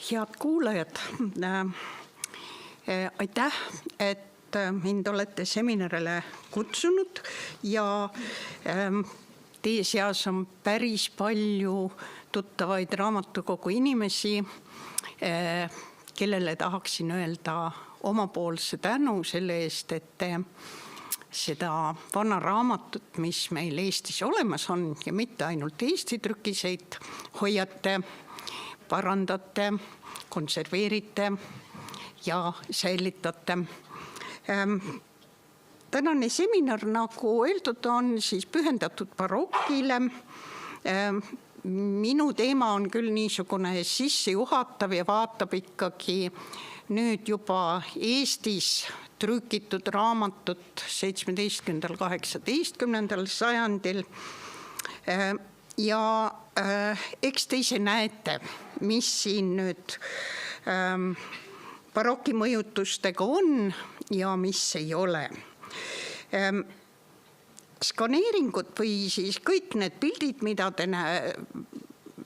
Head kuulajad, aitäh, et mind olete seminarile kutsunud ja teie seas on päris palju tuttavaid raamatukogu inimesi, kellele tahaksin öelda omapoolse tänu selle eest, et te seda vana raamatut, mis meil Eestis olemas on ja mitte ainult Eesti trükiseid, hoiate, parandate, konserveerite ja säilitate. Tänane seminar, nagu öeldud, on siis pühendatud barokile. Minu teema on küll niisugune sissejuhatav ja vaatab ikkagi nüüd juba Eestis trükitud raamatut 17.–18. sajandil. Ja eks te ise näete, mis siin nüüd baroki mõjutustega on ja mis ei ole. Skaneeringud või siis kõik need pildid, mida te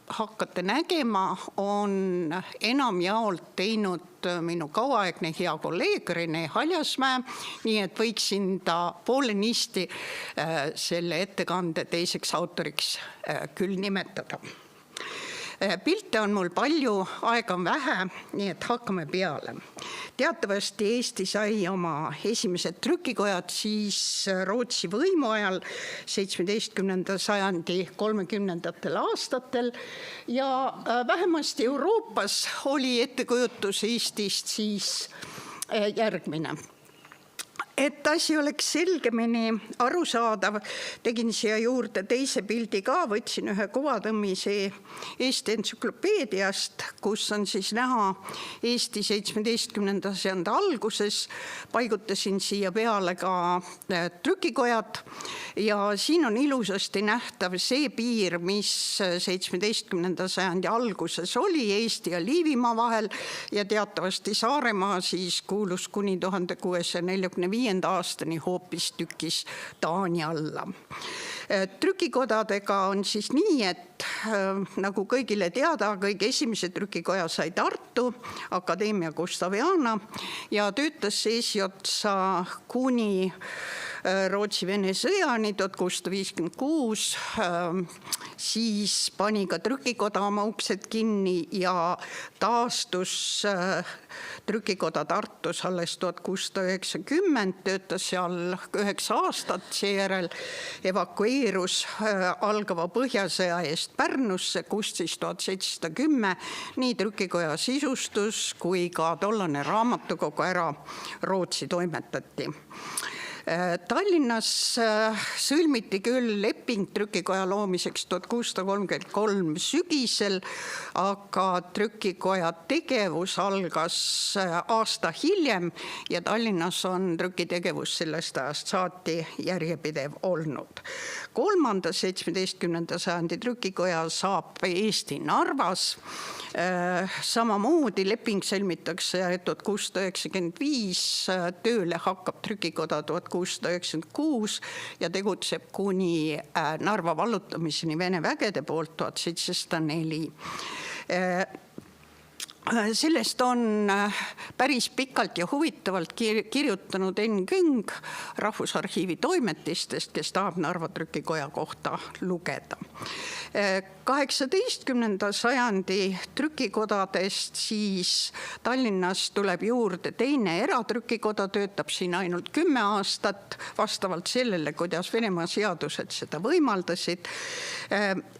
hakkate nägema, on enamjaolt teinud minu kauaaegne hea kolleeg Rene Haljasmäe, nii et võiksin ta poolenisti selle ettekande teiseks autoriks küll nimetada. Pilte on mul palju, aega on vähe, nii et hakkame peale. Teatavasti Eesti sai oma esimesed trükikojad siis Rootsi võimu ajal 17. sajandi 30. aastatel ja vähemasti Euroopas oli ettekujutus Eestist siis järgmine. Et asi oleks selgemini arusaadav, tegin siia juurde teise pildi ka, võtsin ühe kuvatõmmise Eesti entsüklopeediast, kus on siis näha Eesti 17. sajandi alguses, paigutasin siia peale ka trükikojad ja siin on ilusasti nähtav see piir, mis 17. sajandi alguses oli Eesti ja Liivimaa vahel ja teatavasti Saaremaa siis kuulus kuni 1645. aastani hoopis tükis Taani alla. Trükikodadega on siis nii, et nagu kõigile teada, kõige esimese trükikoja sai Tartu Akadeemia Gustaviana ja töötas eesotsa kuni Rootsi-Vene sõjani 1656, siis pani ka trükikoda oma uksed kinni ja taastus trükikoda Tartus alles 1690, töötas seal 9 aastat, seejärel evakueerus algava Põhjasõja eest Pärnusse, kust siis 1710 nii trükikoja sisustus kui ka tollane raamatukogu ära Rootsi toimetati. Tallinnas sõlmiti küll leping trükikoja loomiseks 1633 sügisel, aga trükikoja tegevus algas aasta hiljem ja Tallinnas on trükitegevus sellest ajast saati järjepidev olnud. Kolmanda 17. sajandi trükikoja saab Eesti Narvas. Samamoodi leping sõlmitakse 1695, tööle hakkab trükikoda 1696 ja tegutseb kuni Narva vallutamiseni Vene vägede poolt 1704. Sellest on päris pikalt ja huvitavalt kirjutanud Enn Küng Rahvusarhiivi toimetistest, kes tahab Narva trükikoja kohta lugeda. 18. sajandi trükikodadest siis Tallinnas tuleb juurde teine eratrükikoda, töötab siin ainult 10 aastat, vastavalt sellele, kuidas Venemaa seadused seda võimaldasid.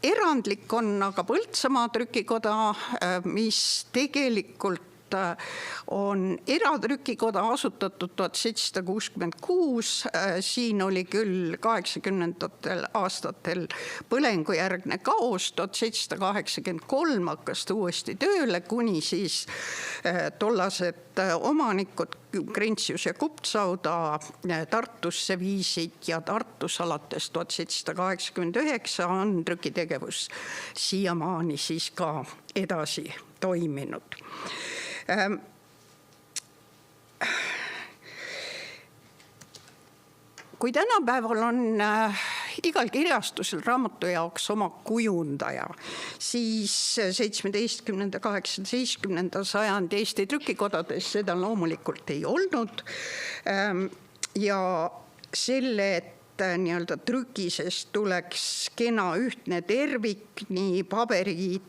Erandlik on aga Põltsamaa trükikoda, mis tegelikult on eratrükikoda asutatud 1766, siin oli küll 80. aastatel põlengujärgne kaos, 1783 hakkas ta uuesti tööle, kuni siis tollased omanikud Grentsius ja Kuptsauda Tartusse viisid ja Tartus alates 1789 on trükitegevus siiamaani siis ka edasi toiminud. Kui tänapäeval on igal kirjastusel raamatu jaoks oma kujundaja. Siis 17. 18. sajandi Eesti trükikodades seda loomulikult ei olnud. Ja selle, et nii-öelda trükisest tuleks kena ühtne tervik, nii paberi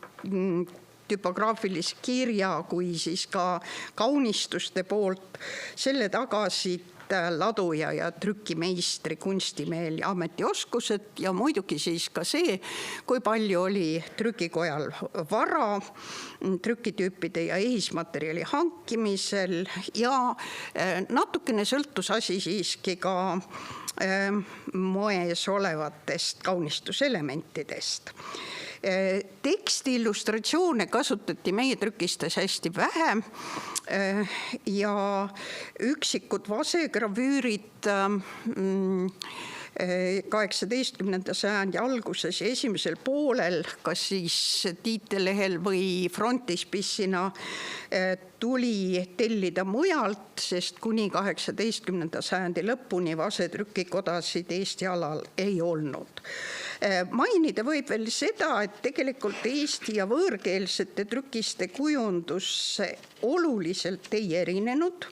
tüpograafilise kirja kui siis ka kaunistuste poolt, selle tagasid laduja ja trükimeistri kunstimeel ja ametioskused ja muidugi siis ka see, kui palju oli trükikojal vara trükitüüpide ja ehismaterjali hankimisel ja natukene sõltus asi siiski ka moes olevatest kaunistuselementidest. Teksti illustratsioone kasutati meie trükistes hästi vähe ja üksikud vasegravüürid 18. sajandi alguses ja esimesel poolel, kas siis tiitellehel või frontispissina tuli tellida mujalt, sest kuni 18. sajandi lõpuni vasetrükikodasid Eesti alal ei olnud. Mainida võib veel seda, et tegelikult eesti ja võõrkeelsete trükiste kujundus oluliselt ei erinenud,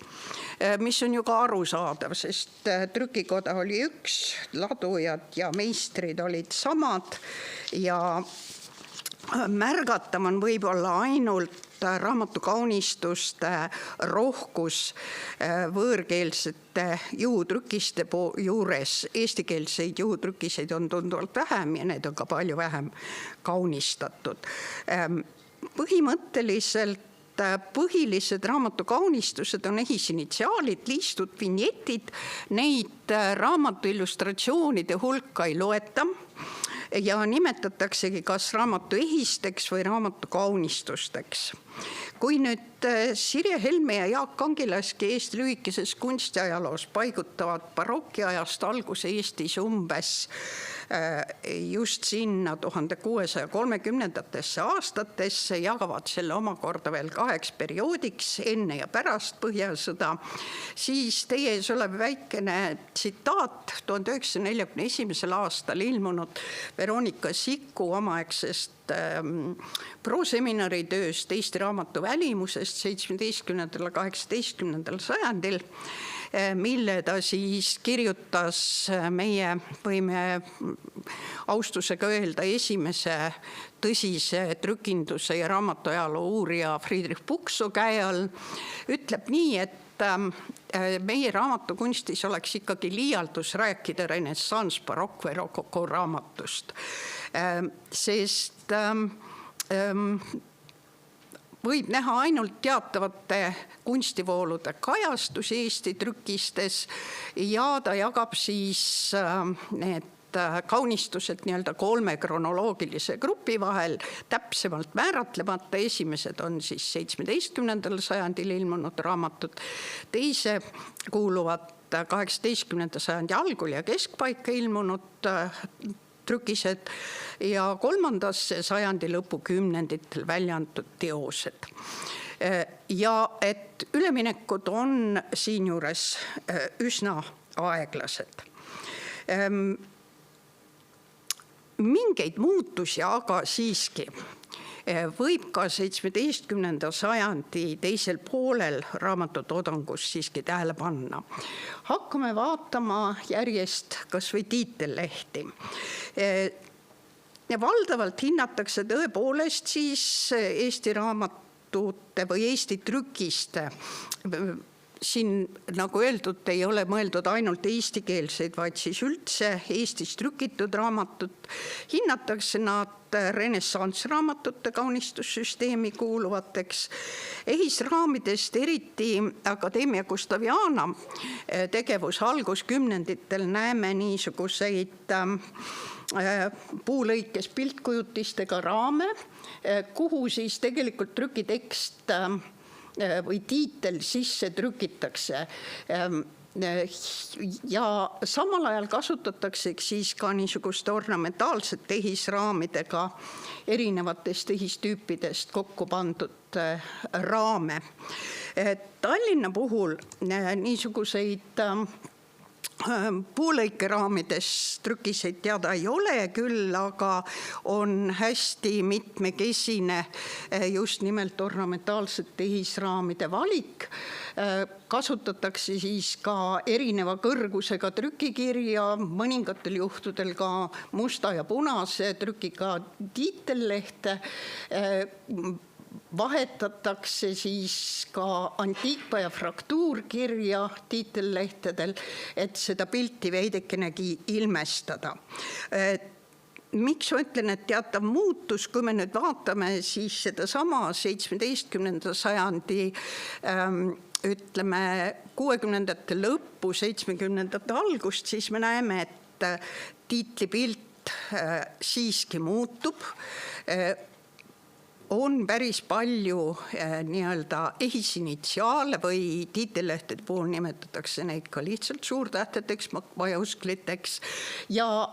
mis on ju ka arusaadav, sest trükikoda oli üks, ladujad ja meistrid olid samad ja märgatav on võib-olla ainult raamatukaunistuste rohkus võõrkeelsete juhutrükiste juures. Eestikeelseid juhutrükiseid on tunduvalt vähem ja need on ka palju vähem kaunistatud. Põhimõtteliselt põhilised raamatukaunistused on ehisinitsiaalid, liistud, vinjetid, neid raamatu illustratsioonide hulka ei loeta ja nimetataksegi kas raamatu ehisteks või raamatu kaunistusteks. Kui nüüd Sirje Helme ja Jaak Kangilaski Eesti lühikeses kunstiajaloos paigutavad barokiajast alguse Eestis umbes just sinna 1630. aastatesse, jagavad selle omakorda veel 2 perioodiks, enne ja pärast Põhjasõda, siis teie ees olev väikene tsitaat 1941. aastal ilmunud Veronika Siku omaaegsest proseminari tööst Eesti raamatu välimusest 17. ja 18. sajandil, mille ta siis kirjutas meie, võime austusega öelda, esimese tõsise trükinduse ja raamatuajaloo uurija Friedrich Puksoo käe all, ütleb nii, et meie raamatukunstis oleks ikkagi liialdus rääkida renessans, barokk või rokoko raamatust, sest võib näha ainult teatavate kunstivoolude kajastusi Eesti trükistes ja ta jagab siis need kaunistused nii-öelda 3 kronoloogilise grupi vahel, täpsemalt määratlemata. Esimesed on siis 17. sajandil ilmunud raamatud, teise kuuluvad 18. sajandi algul ja keskpaika ilmunud trükised ja 3. sajandi lõpu kümnenditel välja antud teosed. Ja et üleminekud on siinjuures üsna aeglased. Mingeid muutusi aga siiski võib ka 17. sajandi teisel poolel raamatutoodangus siiski tähele panna. Hakkame vaatama järjest kas või tiitellehti. Ja valdavalt hinnatakse tõepoolest siis Eesti raamatute või Eesti trükiste. Siin, nagu öeldud, ei ole mõeldud ainult eestikeelseid, vaid siis üldse Eestis trükitud raamatut. Hinnatakse nad renessanssraamatute kaunistussüsteemi kuuluvateks. Ehisraamidest eriti Akadeemia Gustaviana tegevuse alguskümnenditel näeme niisuguseid puulõikes piltkujutistega raame, kuhu siis tegelikult trükitekst või tiitel sisse trükitakse. Ja samal ajal kasutatakse siis ka niisuguste ornamentaalsete ehisraamidega erinevatest ehistüüpidest kokku pandud raame. Tallinna puhul niisuguseid puulõikeraamides trükiseid teada ei ole küll, aga on hästi mitmekesine just nimelt ornamentaalsete tehisraamide valik. Kasutatakse siis ka erineva kõrgusega trükikirja, mõningatel juhtudel ka musta ja punase trükiga tiitellehte. Vahetatakse siis ka antiikpa- ja fraktuurkirja tiitellehtedel, et seda pilti veidekenegi ilmestada. Miks ma ütlen, et teatav muutus, kui me nüüd vaatame siis sedasama 17. sajandi, ütleme 60. lõppu, 70. algust, siis me näeme, et tiitlipilt siiski muutub. On päris palju nii-öelda ehisinitsiaale või tiitellehtede puhul nimetatakse neid ka lihtsalt suurtähtedeks, majuskliteks ja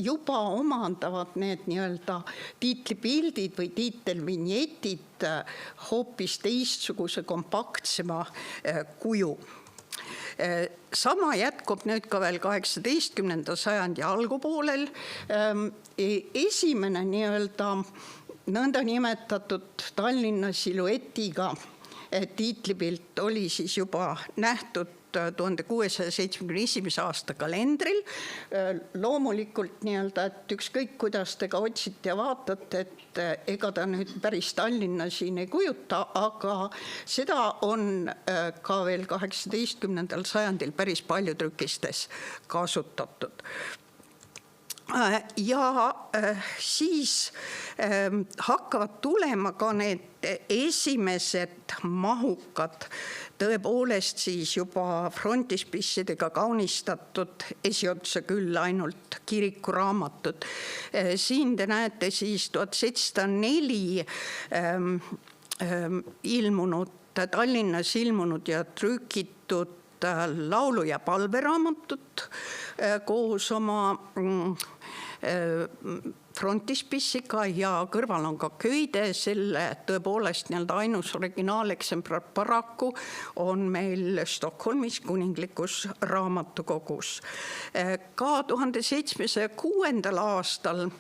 juba omandavad need nii-öelda tiitlipildid või tiitelvinjetid hoopis teistsuguse kompaktsema kuju. Sama jätkub nüüd ka veel 18. sajandi algupoolel. Esimene nii-öelda nõnda nimetatud Tallinna siluetiga tiitlipilt oli siis juba nähtud 1671. aasta kalendril. Loomulikult nii-öelda, et ükskõik kuidas te ka otsite ja vaatate, et ega ta nüüd päris Tallinna siin ei kujuta, aga seda on ka veel 18. sajandil päris palju trükistes kasutatud. Ja siis hakkavad tulema ka need esimesed mahukad, tõepoolest siis juba frontispissidega kaunistatud, esiotsa küll ainult kirikuraamatud. Siin te näete siis 1704 ilmunud, Tallinnas ilmunud ja trükitud laulu- ja palveraamatut koos oma frontispissiga ja kõrval on ka köide, selle tõepoolest nii-öelda ainus originaaleksemplar paraku on meil Stockholmis kuninglikus raamatukogus. Ka 1706. aastal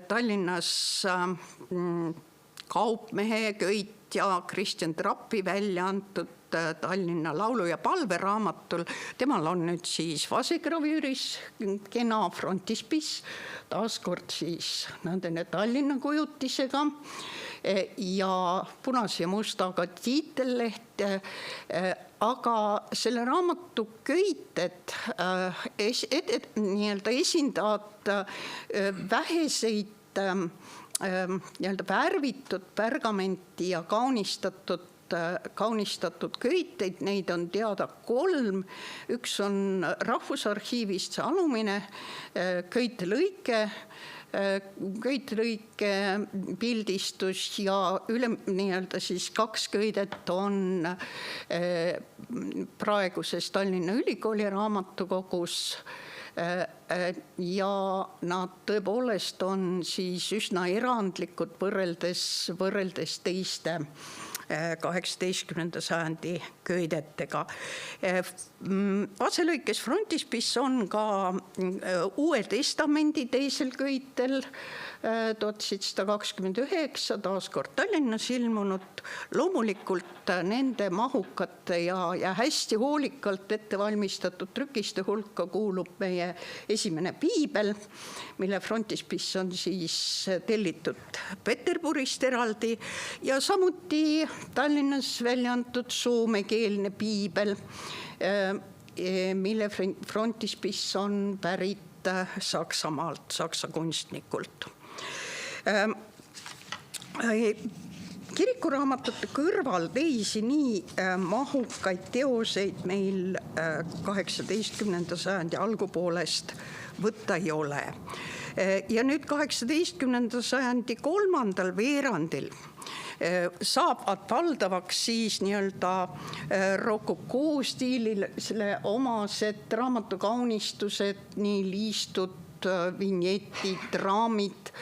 Tallinnas kaupmehe köit ja Kristjan Trappi välja antud Tallinna laulu- ja palveraamatul. Temal on nüüd siis vasegravüüris kena frontispiss, taaskord siis nõndene Tallinna kujutisega ja punase ja mustaga tiitelleht, aga selle raamatu köited nii-öelda esindavad väheseid nii-öelda värvitud pergamenti ja kaunistatud köiteid, neid on teada 3. Üks on Rahvusarhiivist see alumine köitelõike pildistus ja nii-öelda siis 2 köidet on praeguses Tallinna Ülikooli raamatukogus. Ja nad tõepoolest on siis üsna erandlikud võrreldes teiste 18. sajandi köidetega. Vaselõikes frontispiss on ka Uue Testamendi teisel köitel 1729, taaskord Tallinnas ilmunud. Loomulikult nende mahukate ja hästi hoolikalt ettevalmistatud trükiste hulka kuulub meie esimene piibel, mille frontispiss on siis tellitud Peterburist eraldi ja samuti Tallinnas välja antud soomekeelne piibel, mille frontispiss on pärit Saksamaalt, saksa kunstnikult. Kirikuraamatute kõrval teisi nii mahukaid teoseid meil 18. sajandi algupoolest võtta ei ole. Ja nüüd 18. sajandi 3. veerandil saavad valdavaks siis nii-öelda rokokoo stiilile omased raamatukaunistused, nii liistud, vinjetid, raamid.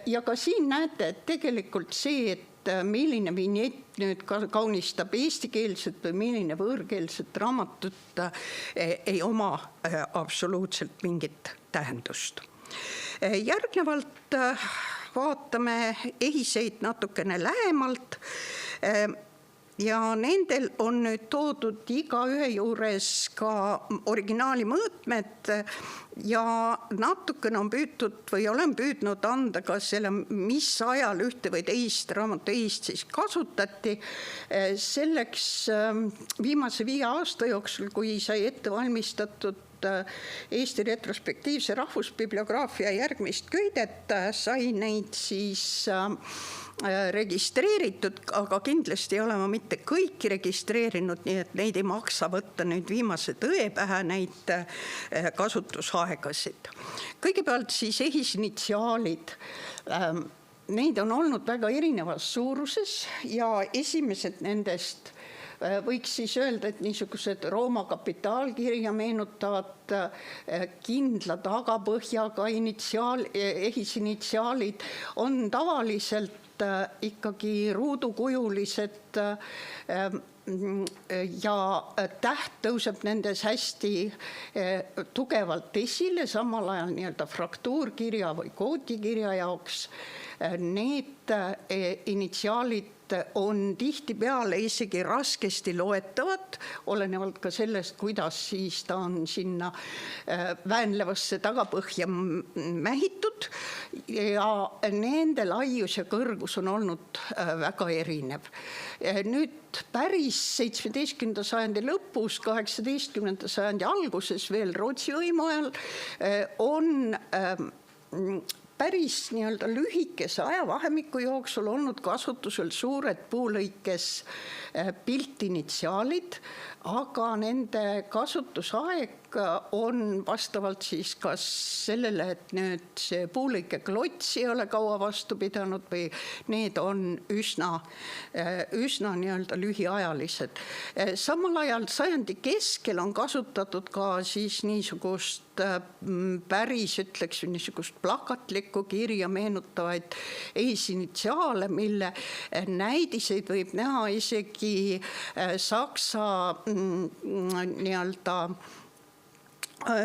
Ja ka siin näete, et tegelikult see, et milline vinjett nüüd kaunistab eestikeelset või milline võõrkeelset raamatut, ei oma absoluutselt mingit tähendust. Järgnevalt vaatame ehiseid natukene lähemalt. Ja nendel on nüüd toodud igaühe juures ka originaali mõõtmed ja natukene on püütud või olen püüdnud anda ka selle, mis ajal ühte või teist raamatu ehist siis kasutati. Selleks viimase 5 aasta jooksul, kui sai ette valmistatud Eesti retrospektiivse rahvusbibliograafia järgmist köidet, sai neid siis registreeritud, aga kindlasti ei ole ma mitte kõiki registreerinud, nii et neid ei maksa võtta nüüd viimase tõe pähe, neid kasutusaegasid. Kõigepealt siis ehisinitsiaalid. Neid on olnud väga erinevas suuruses ja esimesed nendest võiks siis öelda, et niisugused Rooma kapitaalkirja meenutavad kindla tagapõhjaga ehisinitsiaalid on tavaliselt ikkagi ruudukujulised ja täht tõuseb nendes hästi tugevalt esile, samal ajal nii-öelda fraktuurkirja või koodikirja jaoks. Need initsiaalid on tihtipeale isegi raskesti loetavad, olenevalt ka sellest, kuidas siis ta on sinna väänlevasse tagapõhja mähitud ja nende laius ja kõrgus on olnud väga erinev. Nüüd päris 17. sajandi lõpus, 18. sajandi alguses veel Rootsi võimu ajal on päris nii-öelda lühikese ajavahemiku jooksul olnud kasutusel suured puulõikes piltinitsiaalid, aga nende kasutusaeg on vastavalt siis kas sellele, et nüüd see puulõike klots ei ole kaua vastu pidanud või need on üsna nii-öelda lühiajalised. Samal ajal sajandi keskel on kasutatud ka siis niisugust päris, ütleks niisugust plakatlikku kirja meenutavaid ehisinitsiaale, mille näidiseid võib näha isegi Saksa nii-öelda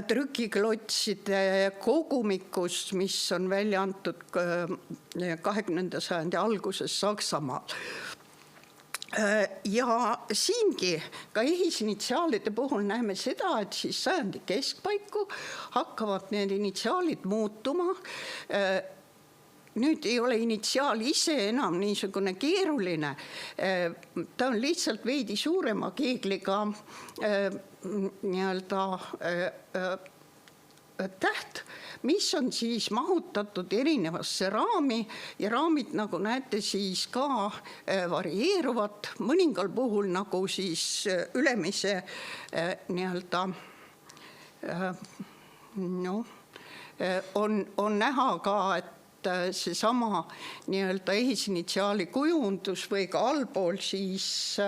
trükiklotside kogumikus, mis on välja antud 20. sajandi alguses Saksamaal. Ja siingi ka ehisinitsiaalide puhul näeme seda, et siis sajandi keskpaiku hakkavad need initsiaalid muutuma. Nüüd ei ole initsiaal ise enam niisugune keeruline. Ta on lihtsalt veidi suurema keegliga nii-öelda täht, mis on siis mahutatud erinevasse raami ja raamid, nagu näete, siis ka varieeruvad. Mõningal puhul nagu siis ülemise nii-öelda on näha ka, et seesama nii-öelda ehisinitsiaali kujundus või ka allpool siis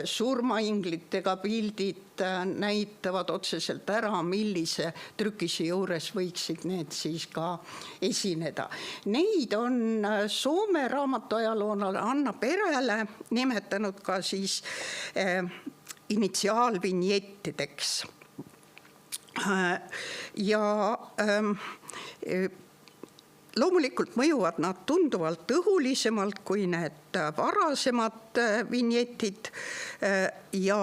surmainglitega pildid näitavad otseselt ära, millise trükise juures võiksid need siis ka esineda. Neid on Soome raamatuajaloonale Anna Perälä nimetanud ka siis initsiaalvinjettideks. Ja loomulikult mõjuvad nad tunduvalt õhulisemalt kui need varasemad vinjetid ja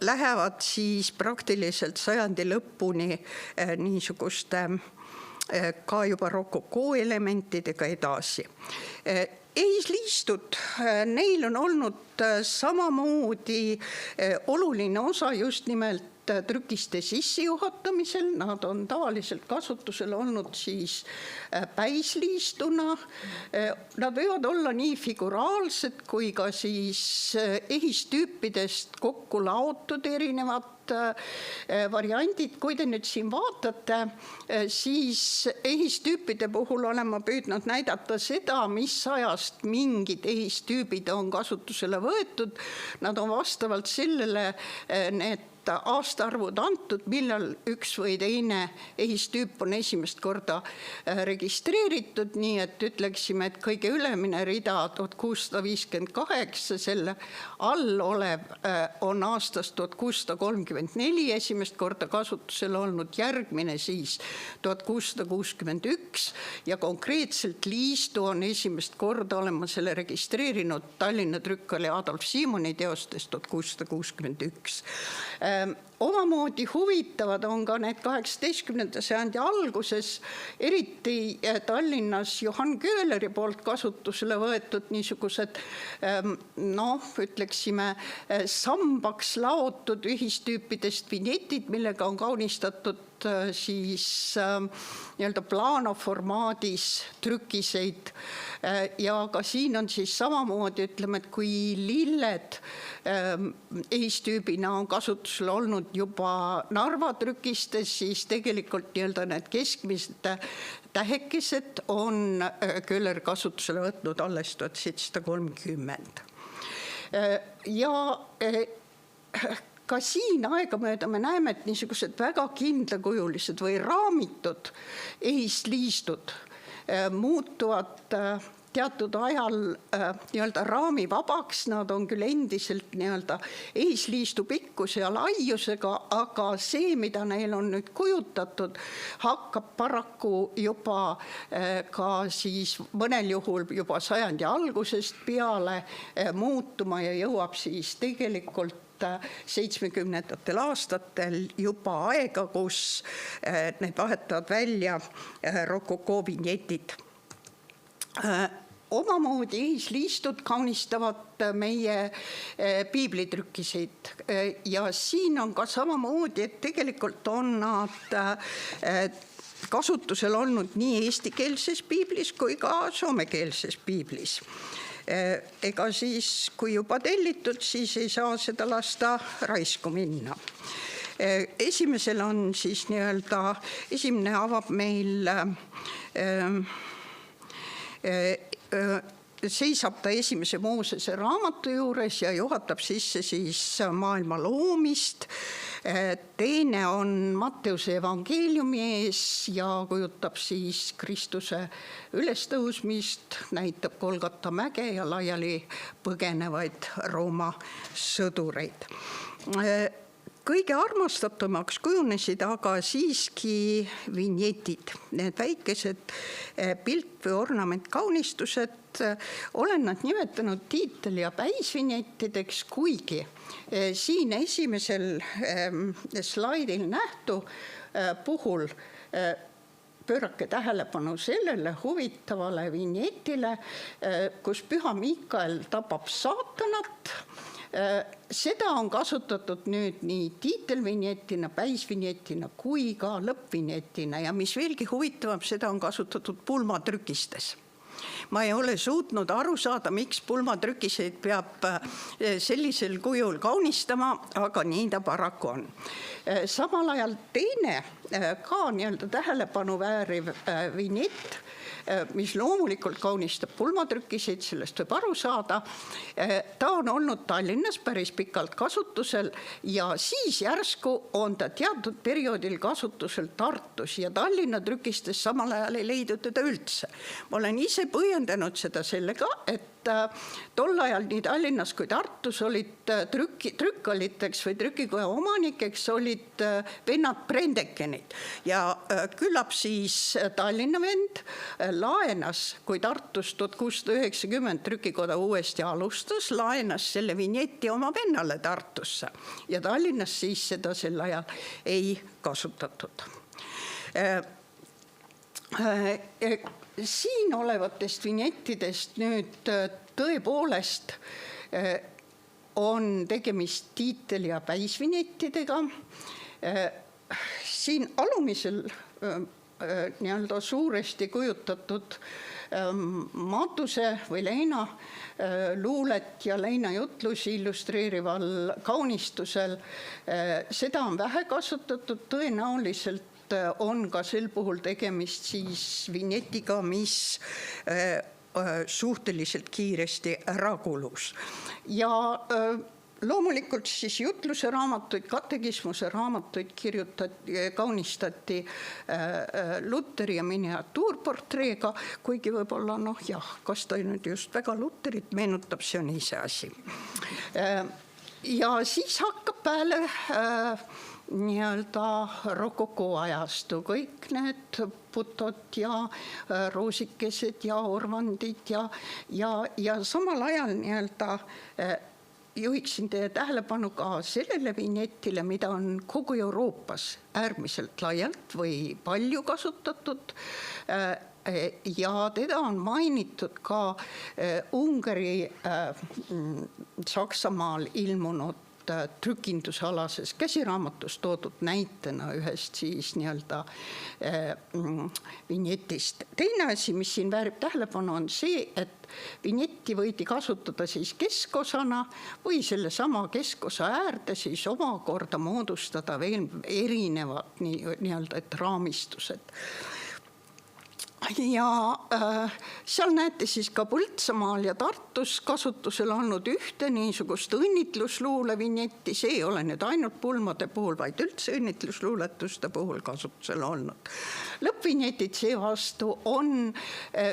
lähevad siis praktiliselt sajandi lõpuni niisuguste ka juba rokokoo elementidega edasi. Ehisliistud, neil on olnud samamoodi oluline osa just nimelt trükiste sissejuhatamisel. Nad on tavaliselt kasutusel olnud siis päisliistuna. Nad võivad olla nii figuraalsed kui ka siis ehistüüpidest kokku laotud erinevad variandid. Kui te nüüd siin vaatate, siis ehistüüpide puhul olen ma püüdnud näidata seda, mis ajast mingid ehistüübid on kasutusele võetud. Nad on vastavalt sellele need aastaarvud antud, millal üks või teine ehistüüp on esimest korda registreeritud, nii et ütleksime, et kõige ülemine rida 1658, selle all olev on aastast 1634 esimest korda kasutusel olnud, järgmine siis 1661 ja konkreetselt liistu on esimest korda olema selle registreerinud Tallinna trükk oli Adolf Siimanni teostest 1661. Omamoodi huvitavad on ka need 18. sajandi alguses, eriti Tallinnas Johann Köhleri poolt kasutusele võetud niisugused, ütleksime, sambaks laotud ühistüüpidest vinjetid, millega on kaunistatud siis nii-öelda plaanoformaadis trükiseid ja ka siin on siis samamoodi, ütleme, et kui lilled ehistüübina on kasutusel olnud juba Narva trükistes, siis tegelikult nii-öelda need keskmised tähekesed on Köhler kasutusele võtnud alles 1730. Ja ka siin aegamööda me näeme, et niisugused väga kindlakujulised või raamitud ehisliistud muutuvad teatud ajal nii-öelda raamivabaks, nad on küll endiselt nii-öelda ehisliistu pikkuse ja laiusega, aga see, mida neil on nüüd kujutatud, hakkab paraku juba ka siis mõnel juhul juba sajandi algusest peale muutuma ja jõuab siis tegelikult 70. aastatel juba aega, kus need vahetavad välja rokoko vinjetid. Omamoodi ehisliistud kaunistavad meie piiblitrükkiseid ja siin on ka samamoodi, et tegelikult on nad kasutusel olnud nii eestikeelses piiblis kui ka soomekeelses piiblis. Ega siis, kui juba tellitud, siis ei saa seda lasta raisku minna. Esimesel on siis nii-öelda, esimene avab meil seisab ta esimese Moosese raamatu juures ja juhatab sisse siis maailma loomist. Teine on Matteuse evangeeliumi ees ja kujutab siis Kristuse ülestõusmist, näitab Golgata mäge ja laiali põgenevaid Rooma sõdureid. Kõige armastatumaks kujunesid aga siiski vinjetid, need väikesed pilt- või ornamentkaunistused, olen nad nimetanud tiitel- ja päisvinjettideks, kuigi siin esimesel slaidil nähtu puhul pöörake tähelepanu sellele huvitavale vinjetile, kus Püha Miikael tapab saatanat. Seda on kasutatud nüüd nii tiitelvinjetina, päisvinjetina kui ka lõppvinjetina ja mis veelgi huvitavam, seda on kasutatud pulmatrükistes. Ma ei ole suutnud aru saada, miks pulmatrükiseid peab sellisel kujul kaunistama, aga nii ta paraku on. Samal ajal teine ka nii-öelda tähelepanu vääriv vinjett, mis loomulikult kaunistab pulmatrükiseid, sellest võib aru saada. Ta on olnud Tallinnas päris pikalt kasutusel ja siis järsku on ta teatud perioodil kasutusel Tartus ja Tallinna trükistes samal ajal ei leidu teda üldse. Ma olen ise põhjendanud seda sellega, et tol ajal nii Tallinnas kui Tartus olid trükkaliteks või trükikoja omanikeks olid vennad Brendekenid ja küllap siis Tallinna vend laenas, kui Tartus 1690 trükikoda uuesti alustas, laenas selle vinjeti oma vennale Tartusse ja Tallinnas siis seda sel ajal ei kasutatud. Siin olevatest vinjettidest nüüd tõepoolest on tegemist tiitel- ja päisvinjettidega. Siin alumisel nii-öelda suuresti kujutatud matuse või leina luulet ja leinajutlusi illustreerival kaunistusel. Seda on vähe kasutatud, tõenäoliselt on ka sel puhul tegemist siis vinjetiga, mis suhteliselt kiiresti ära kulus. Ja loomulikult siis jutluse raamatuid, katekismuse raamatuid kaunistati Luteri ja miniatuurportreega, kuigi võib-olla kas ta nüüd just väga Luterit meenutab, see on iseasi. Ja siis hakkab peale nii-öelda rokoko ajastu, kõik need putod ja roosikesed ja orvandid ja samal ajal nii-öelda juhiksin teie tähelepanu ka sellele vinjetile, mida on kogu Euroopas äärmiselt laialt või palju kasutatud ja teda on mainitud ka Ungari Saksamaal ilmunud trükindusalases käsiraamatus toodud näitena ühest siis nii-öelda vinjetist. Teine asi, mis siin väärib tähelepanu, on see, et vinjetti võidi kasutada siis keskosana või sellesama keskosa äärde siis omakorda moodustada veel erinevad nii-öelda raamistused. Ja seal näete siis ka Põltsamaal ja Tartus kasutusel olnud ühte niisugust õnnitlusluule vinjetti, see ei ole nüüd ainult pulmade puhul, vaid üldse õnnitlusluuletuste puhul kasutusel olnud. Lõppvinjetid seevastu on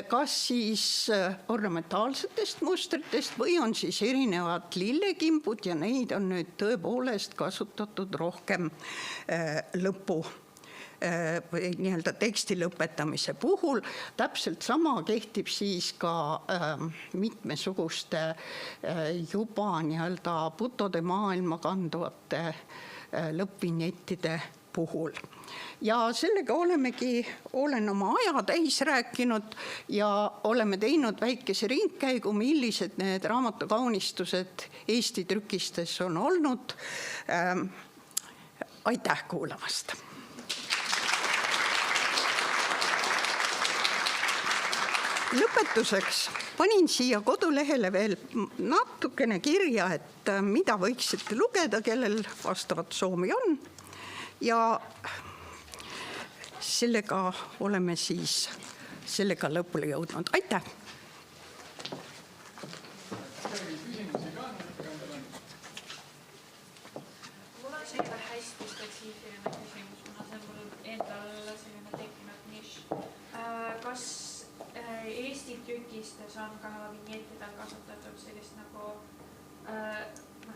kas siis ornamentaalsetest mustritest või on siis erinevad lillekimbud ja neid on nüüd tõepoolest kasutatud rohkem lõpu või nii-öelda teksti lõpetamise puhul. Täpselt sama kehtib siis ka mitmesuguste juba nii-öelda putode maailma kanduvate lõppvinjettide puhul. Ja sellega olen oma aja täis rääkinud ja oleme teinud väikese ringkäigu, millised need raamatukaunistused Eesti trükistes on olnud. Aitäh kuulamast! Lõpetuseks panin siia kodulehele veel natukene kirja, et mida võiksite lugeda, kellel vastavat soovi on. Ja sellega oleme siis lõpule jõudnud. Aitäh! Mul on selline hästi spetsiifiline küsimus, kuna see on mul endal selline tekkinud nišš. Kas Eesti trükistes on ka vinjettidel kasutatud sellist nagu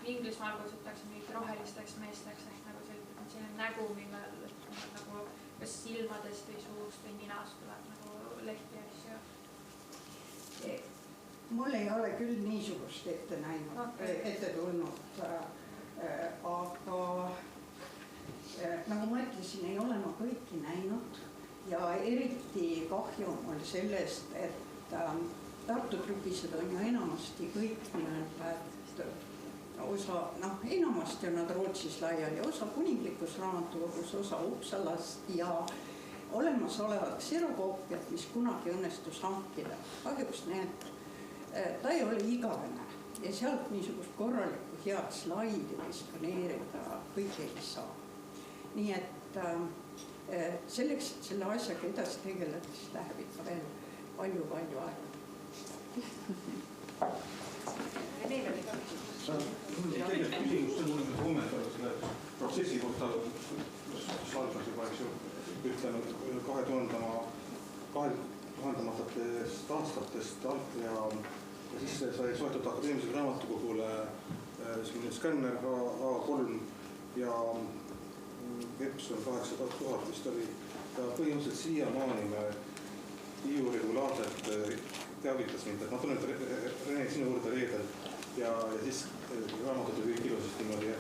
Inglismaal kasutatakse neid rohelisteks meesteks ehk nagu selline nägu, millel nagu kas silmadest või suust või ninast tuleb nagu lehti asju? Mul ei ole küll niisugust ette näinud, ette tulnud, aga nagu ma ütlesin, ei ole ma kõiki näinud. Ja eriti kahju on sellest, et Tartu trükised on ju enamasti kõik osa, enamasti on nad Rootsis laiali, osa kuninglikus raamatukogus, osa Uppsalas ja olemasolevad kserokoopiad, mis kunagi õnnestus hankida. Kahjuks ta ei ole igavene ja sealt niisugust korralikku head slaidi või skaneerida kõik ei saa. Nii et selleks, et selle asjaga edasi tegeleda, siis läheb ikka veel palju aega. Neil oli ka küsimus. Tegelikult küsimus on mul kommentaar selle protsessi kohta, kus algas juba, ütleme, 2000 aastatest alt ja siis sai soetatud akadeemilisele raamatukogule Scanner A3 ja Veps on 8000 000 vist oli ja põhimõtteliselt siiamaani me EU regulaatort teavitas mind, et ma tunnen Rene sinu juurde reedel ja siis raamatud oli kõik ilusasti niimoodi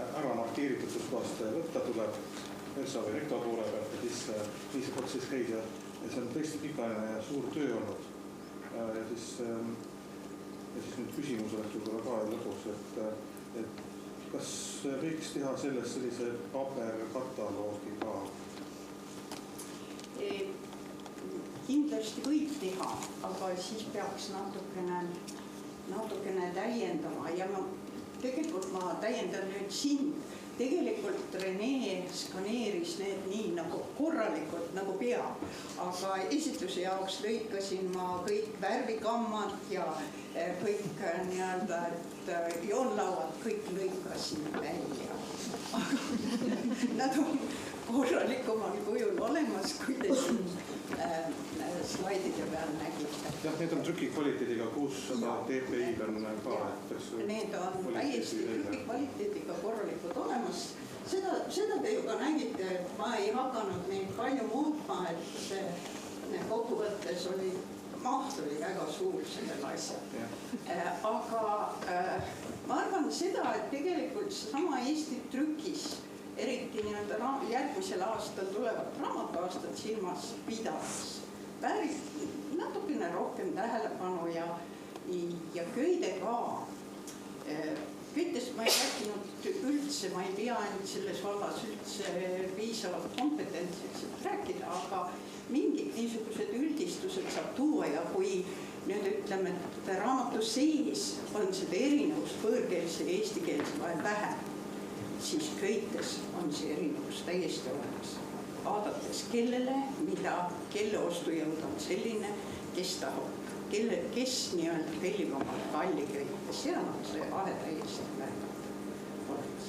ära markeeritud, kus kohast võtta tuleb Versa või rektor poole pealt ja siis nii see protsess käis ja see on tõesti pikaline ja suur töö olnud. Ja siis nüüd küsimus oleks võib-olla ka lõpus, et kas võiks teha sellest sellise paberkataloogi ka? Kindlasti võib teha, aga siis peaks natukene täiendama ja tegelikult ma täiendan nüüd sind. tegelikult Rene skaneeris need nii nagu korralikult nagu peab, aga esitluse jaoks lõikasin ma kõik värvikammad ja kõik nii-öelda, et joonlauad kõik lõikasin välja. Aga nad on korralikumal kujul olemas, kui te siin slaidide peal nägite. Jah, need on trükikvaliteediga 600 dpi on ka. Need on täiesti trükikvaliteediga korralikud olemas. Seda te juba nägite, et ma ei hakanud neid palju muutma, et kokkuvõttes oli maht oli väga suur sellel asjal. Aga ma arvan seda, et tegelikult sama Eesti trükis, eriti järgmisel aastal tulevad raamatuaastad silmas pidades, väärib natukene rohkem tähelepanu ja köide ka. Köitest ma ei rääkinud üldse, ma ei pea ainult selles vallas üldse piisavalt kompetentsiks rääkida, aga mingid niisugused üldistused saab tuua ja kui nüüd ütleme, et raamatu sees on seda erinevust võõrkeelse ja eestikeelse vahel vähem, siis köites on see erinevus täiesti olemas. Vaadates kellele, kelle ostujõud on selline, kes tahab, kes nii-öelda tellib omale kalli köite, seal on see vahe täiesti vähem olemas.